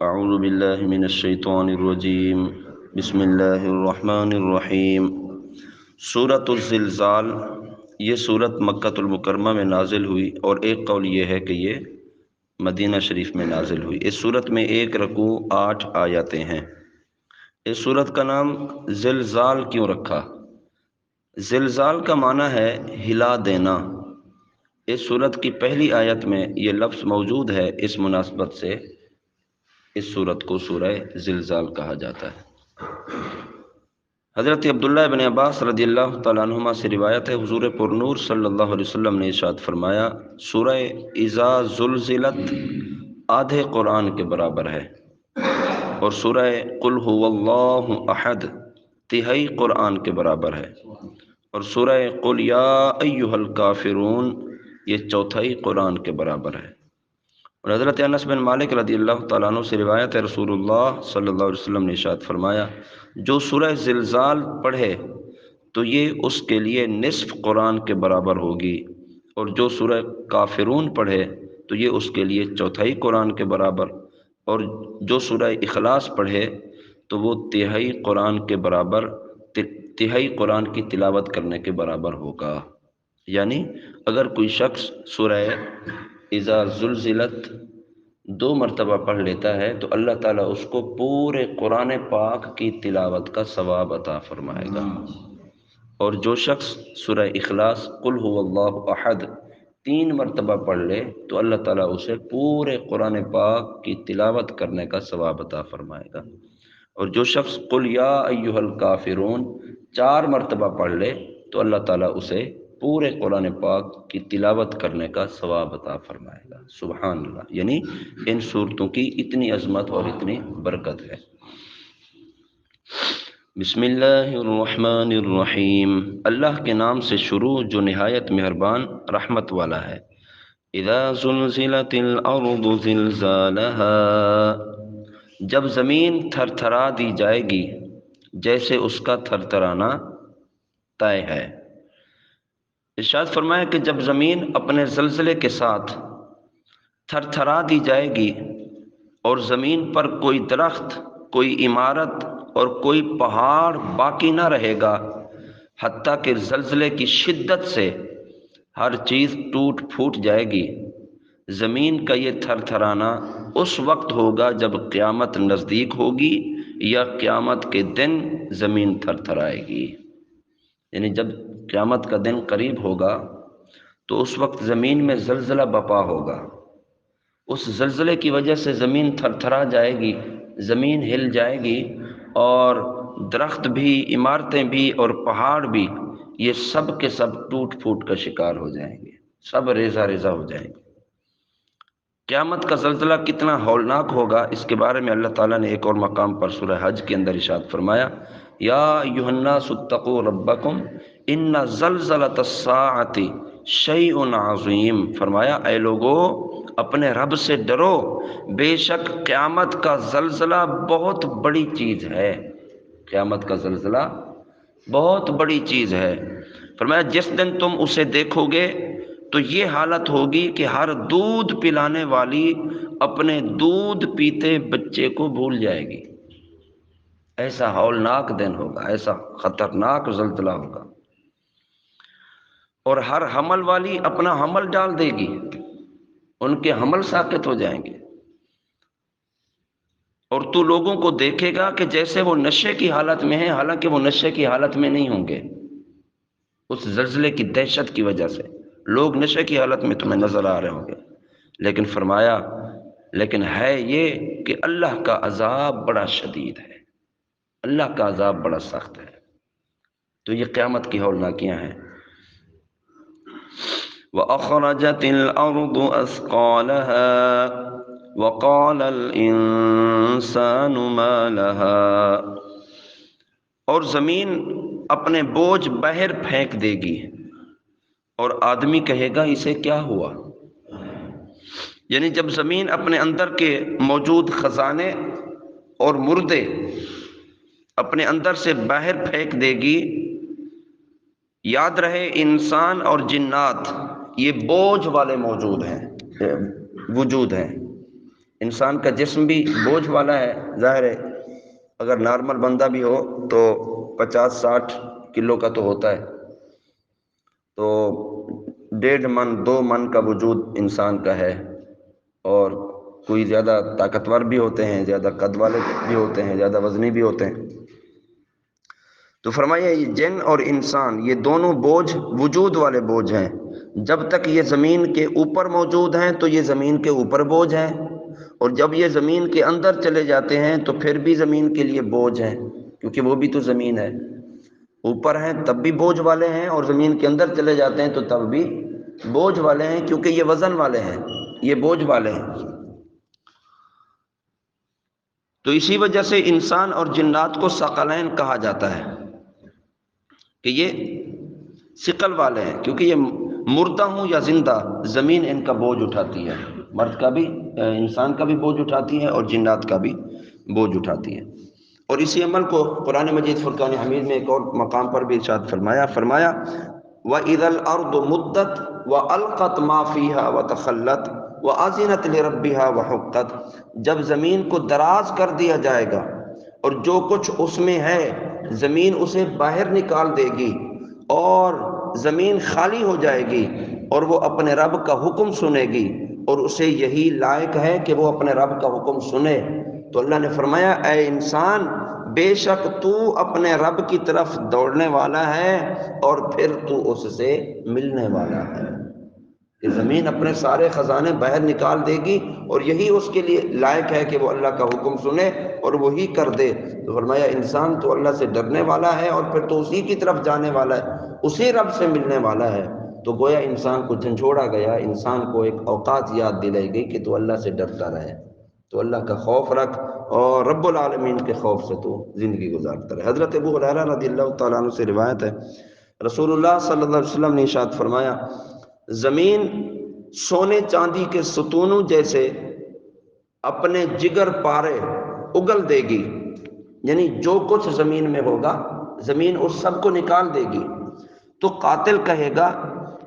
اعوذ باللہ من الشیطان الرجیم بسم اللہ الرحمن الرحیم۔ سورۃ الزلزال، یہ سورت مکۃ المکرمہ میں نازل ہوئی، اور ایک قول یہ ہے کہ یہ مدینہ شریف میں نازل ہوئی۔ اس سورت میں 1 رکوع 8 آیاتیں ہیں۔ اس سورت کا نام زلزال کیوں رکھا؟ زلزال کا معنی ہے ہلا دینا۔ اس سورت کی پہلی آیت میں یہ لفظ موجود ہے، اس مناسبت سے اس سورت کو سورہ زلزال کہا جاتا ہے۔ حضرت عبداللہ بن عباس رضی اللہ تعالیٰ عنہما سے روایت ہے، حضور پرنور صلی اللہ علیہ وسلم نے ارشاد فرمایا، سورہ اذا زلزلت آدھے قرآن کے برابر ہے، اور سورہ قل هو اللہ احد تہائی قرآن کے برابر ہے، اور سورہ قل یا ایھا الکافرون یہ چوتھائی قرآن کے برابر ہے۔ اور حضرت انس بن مالک رضی اللہ تعالیٰ عنہ سے روایت ہے، رسول اللہ صلی اللہ علیہ وسلم نے ارشاد فرمایا، جو سورہ زلزال پڑھے تو یہ اس کے لیے نصف قرآن کے برابر ہوگی، اور جو سورہ کافرون پڑھے تو یہ اس کے لیے چوتھائی قرآن کے برابر، اور جو سورہ اخلاص پڑھے تو وہ تہائی قرآن کے برابر، تہائی قرآن کی تلاوت کرنے کے برابر ہوگا۔ یعنی اگر کوئی شخص سورہ اذا زلزلت 2 مرتبہ پڑھ لیتا ہے تو اللہ تعالیٰ اس کو پورے قرآن پاک کی تلاوت کا ثواب عطا فرمائے گا، اور جو شخص سورہ اخلاص قل هو اللہ احد 3 مرتبہ پڑھ لے تو اللہ تعالیٰ اسے پورے قرآن پاک کی تلاوت کرنے کا ثواب عطا فرمائے گا، اور جو شخص قل یا ایھا الکافرون 4 مرتبہ پڑھ لے تو اللہ تعالیٰ اسے پورے قرآن پاک کی تلاوت کرنے کا ثواب عطا فرمائے گا۔ سبحان اللہ، یعنی ان صورتوں کی اتنی عظمت اور اتنی برکت ہے۔ بسم اللہ الرحمن الرحیم، اللہ کے نام سے شروع جو نہایت مہربان رحمت والا ہے۔ اذا زلزلت الارض زلزالها، جب زمین تھر تھرا دی جائے گی جیسے اس کا تھر تھرانا طے ہے۔ ارشاد فرمایا کہ جب زمین اپنے زلزلے کے ساتھ تھر تھرا دی جائے گی اور زمین پر کوئی درخت، کوئی عمارت اور کوئی پہاڑ باقی نہ رہے گا، حتیٰ کہ زلزلے کی شدت سے ہر چیز ٹوٹ پھوٹ جائے گی۔ زمین کا یہ تھر تھرانا اس وقت ہوگا جب قیامت نزدیک ہوگی یا قیامت کے دن زمین تھر تھرائے گی، یعنی جب قیامت کا دن قریب ہوگا تو اس وقت زمین میں زلزلہ بپا ہوگا، اس زلزلے کی وجہ سے زمین تھر تھرا جائے گی، زمین ہل جائے گی، اور درخت بھی، عمارتیں بھی اور پہاڑ بھی، یہ سب کے سب ٹوٹ پھوٹ کا شکار ہو جائیں گے، سب ریزہ ریزہ ہو جائیں گے۔ قیامت کا زلزلہ کتنا ہولناک ہوگا اس کے بارے میں اللہ تعالیٰ نے ایک اور مقام پر سورہ حج کے اندر ارشاد فرمایا، یا ایھا الناس اتقوا ربکم ان زلزلۃ الساعۃ شیء عظیم، فرمایا اے لوگو اپنے رب سے ڈرو، بے شک قیامت کا زلزلہ بہت بڑی چیز ہے، قیامت کا زلزلہ بہت بڑی چیز ہے۔ فرمایا جس دن تم اسے دیکھو گے تو یہ حالت ہوگی کہ ہر دودھ پلانے والی اپنے دودھ پیتے بچے کو بھول جائے گی، ایسا ہولناک دن ہوگا، ایسا خطرناک زلزلہ ہوگا، اور ہر حمل والی اپنا حمل ڈال دے گی، ان کے حمل ساقط ہو جائیں گے، اور تو لوگوں کو دیکھے گا کہ جیسے وہ نشے کی حالت میں ہیں، حالانکہ وہ نشے کی حالت میں نہیں ہوں گے، اس زلزلے کی دہشت کی وجہ سے لوگ نشے کی حالت میں تمہیں نظر آ رہے ہوں گے، لیکن فرمایا لیکن ہے یہ کہ اللہ کا عذاب بڑا شدید ہے، اللہ کا عذاب بڑا سخت ہے۔ تو یہ قیامت کی ہولناکیاں ہیں۔ وَأَخْرَجَتِ الْأَرْضُ أَثْقَالَهَا وَقَالَ الْإِنسَانُ مَا لَهَا، اور زمین اپنے بوجھ باہر پھینک دے گی اور آدمی کہے گا اسے کیا ہوا، یعنی جب زمین اپنے اندر کے موجود خزانے اور مردے اپنے اندر سے باہر پھینک دے گی، یاد رہے انسان اور جنات یہ بوجھ والے موجود ہیں، وجود ہیں، انسان کا جسم بھی بوجھ والا ہے، ظاہر ہے اگر نارمل بندہ بھی ہو تو 50-60 کلو کا تو ہوتا ہے، تو 1.5 من 2 من کا وجود انسان کا ہے، اور کوئی زیادہ طاقتور بھی ہوتے ہیں، زیادہ قد والے بھی ہوتے ہیں، زیادہ وزنی بھی ہوتے ہیں۔ تو فرمایا یہ جن اور انسان یہ دونوں بوجھ وجود والے بوجھ ہیں، جب تک یہ زمین کے اوپر موجود ہیں تو یہ زمین کے اوپر بوجھ ہیں، اور جب یہ زمین کے اندر چلے جاتے ہیں تو پھر بھی زمین کے لیے بوجھ ہیں، کیونکہ وہ بھی تو زمین ہے۔ اوپر ہیں تب بھی بوجھ والے ہیں، اور زمین کے اندر چلے جاتے ہیں تو تب بھی بوجھ والے ہیں، کیونکہ یہ وزن والے ہیں، یہ بوجھ والے ہیں۔ تو اسی وجہ سے انسان اور جنات کو ثقلین کہا جاتا ہے کہ یہ ثقل والے ہیں، کیونکہ یہ مردہ ہوں یا زندہ زمین ان کا بوجھ اٹھاتی ہے، مرد کا بھی، انسان کا بھی بوجھ اٹھاتی ہے اور جنات کا بھی بوجھ اٹھاتی ہے۔ اور اسی عمل کو قرآن مجید فرقان حمید میں ایک اور مقام پر بھی ارشاد فرمایا وَإِذَا الْأَرْضُ مُدَّتْ وَأَلْقَتْ مَا فِيهَا وَتَخَلَّتْ وَأَذِنَتْ لِرَبِّهَا وَحُقَّتْ، جب زمین کو دراز کر دیا جائے گا اور جو کچھ اس میں ہے زمین اسے باہر نکال دے گی، اور زمین خالی ہو جائے گی اور وہ اپنے رب کا حکم سنے گی، اور اسے یہی لائق ہے کہ وہ اپنے رب کا حکم سنے۔ تو اللہ نے فرمایا اے انسان بے شک تو اپنے رب کی طرف دوڑنے والا ہے اور پھر تو اس سے ملنے والا ہے، کہ زمین اپنے سارے خزانے باہر نکال دے گی اور یہی اس کے لیے لائق ہے کہ وہ اللہ کا حکم سنے اور وہی کر دے۔ تو فرمایا انسان تو اللہ سے ڈرنے والا ہے اور پھر تو اسی کی طرف جانے والا ہے، اسی رب سے ملنے والا ہے۔ تو گویا انسان کو جھنجھوڑا گیا، انسان کو ایک اوقات یاد دلائی گئی کہ تو اللہ سے ڈرتا رہے، تو اللہ کا خوف رکھ اور رب العالمین کے خوف سے تو زندگی گزارتا رہے۔ حضرت ابو ہریرہ رضی اللہ تعالیٰ عنہ سے روایت ہے، رسول اللہ صلی اللہ علیہ وسلم نے ارشاد فرمایا زمین سونے چاندی کے ستونوں جیسے اپنے جگر پارے اگل دے گی، یعنی جو کچھ زمین میں ہوگا زمین اس سب کو نکال دے گی۔ تو قاتل کہے گا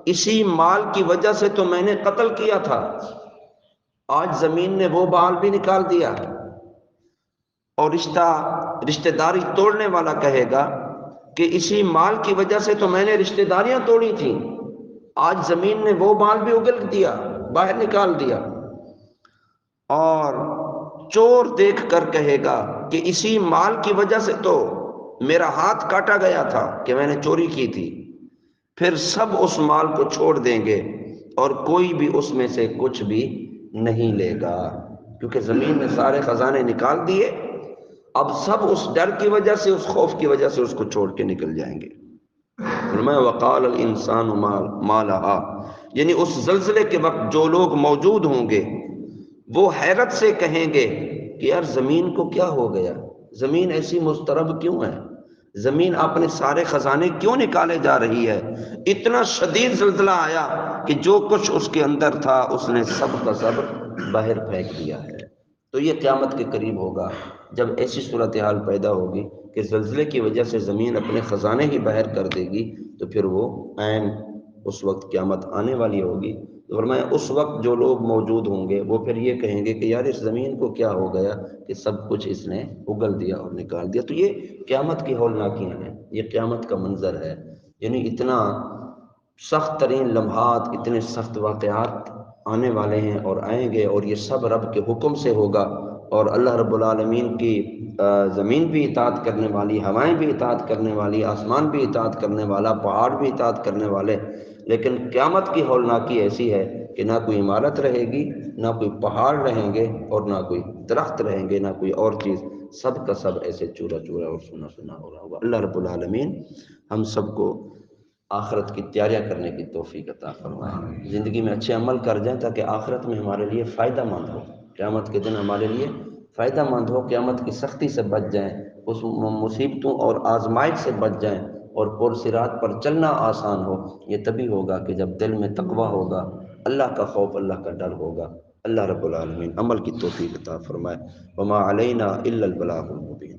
اسی مال کی وجہ سے تو میں نے قتل کیا تھا، آج زمین نے وہ مال بھی نکال دیا۔ اور رشتہ داری توڑنے والا کہے گا کہ اسی مال کی وجہ سے تو میں نے رشتہ داریاں توڑی تھیں، آج زمین نے وہ مال بھی اگل دیا، باہر نکال دیا۔ اور چور دیکھ کر کہے گا کہ اسی مال کی وجہ سے تو میرا ہاتھ کاٹا گیا تھا کہ میں نے چوری کی تھی۔ پھر سب اس مال کو چھوڑ دیں گے اور کوئی بھی اس میں سے کچھ بھی نہیں لے گا، کیونکہ زمین نے سارے خزانے نکال دیے، اب سب اس ڈر کی وجہ سے، اس خوف کی وجہ سے اس کو چھوڑ کے نکل جائیں گے۔ فرمایا وقال الانسان ما لها، یعنی اس زلزلے کے وقت جو لوگ موجود ہوں گے وہ حیرت سے کہیں گے کہ یار زمین کو کیا ہو گیا، زمین ایسی مضطرب کیوں ہے، زمین اپنے سارے خزانے کیوں نکالے جا رہی ہے؟ اتنا شدید زلزلہ آیا کہ جو کچھ اس کے اندر تھا اس نے سب کا سب باہر پھینک دیا ہے۔ تو یہ قیامت کے قریب ہوگا جب ایسی صورتحال پیدا ہوگی کہ زلزلے کی وجہ سے زمین اپنے خزانے ہی باہر کر دے گی، تو پھر وہ عین اس وقت قیامت آنے والی ہوگی۔ تو فرمایا اس وقت جو لوگ موجود ہوں گے وہ پھر یہ کہیں گے کہ یار اس زمین کو کیا ہو گیا کہ سب کچھ اس نے اگل دیا اور نکال دیا۔ تو یہ قیامت کی ہولناکیاں ہیں، یہ قیامت کا منظر ہے، یعنی اتنا سخت ترین لمحات، اتنے سخت واقعات آنے والے ہیں اور آئیں گے، اور یہ سب رب کے حکم سے ہوگا۔ اور اللہ رب العالمین کی زمین بھی اطاعت کرنے والی، ہوائیں بھی اطاعت کرنے والی، آسمان بھی اطاعت کرنے والا، پہاڑ بھی اطاعت کرنے والے۔ لیکن قیامت کی ہولناکی ایسی ہے کہ نہ کوئی عمارت رہے گی، نہ کوئی پہاڑ رہیں گے، اور نہ کوئی درخت رہیں گے، نہ کوئی اور چیز، سب کا سب ایسے چورا چورا اور سنا سنا ہو رہا ہوگا۔ اللہ رب العالمین ہم سب کو آخرت کی تیاریاں کرنے کی توفیق عطا فرمائے، زندگی میں اچھے عمل کر جائیں تاکہ آخرت میں ہمارے لیے فائدہ مند ہو، قیامت کے دن ہمارے لیے فائدہ مند ہو، قیامت کی سختی سے بچ جائیں، اس مصیبتوں اور آزمائش سے بچ جائیں، اور پرصراط پر چلنا آسان ہو۔ یہ تبھی ہوگا کہ جب دل میں تقویٰ ہوگا، اللہ کا خوف، اللہ کا ڈر ہوگا۔ اللہ رب العالمین عمل کی توفیق عطا فرمائے۔ وما علینا الا البلاغ المبین۔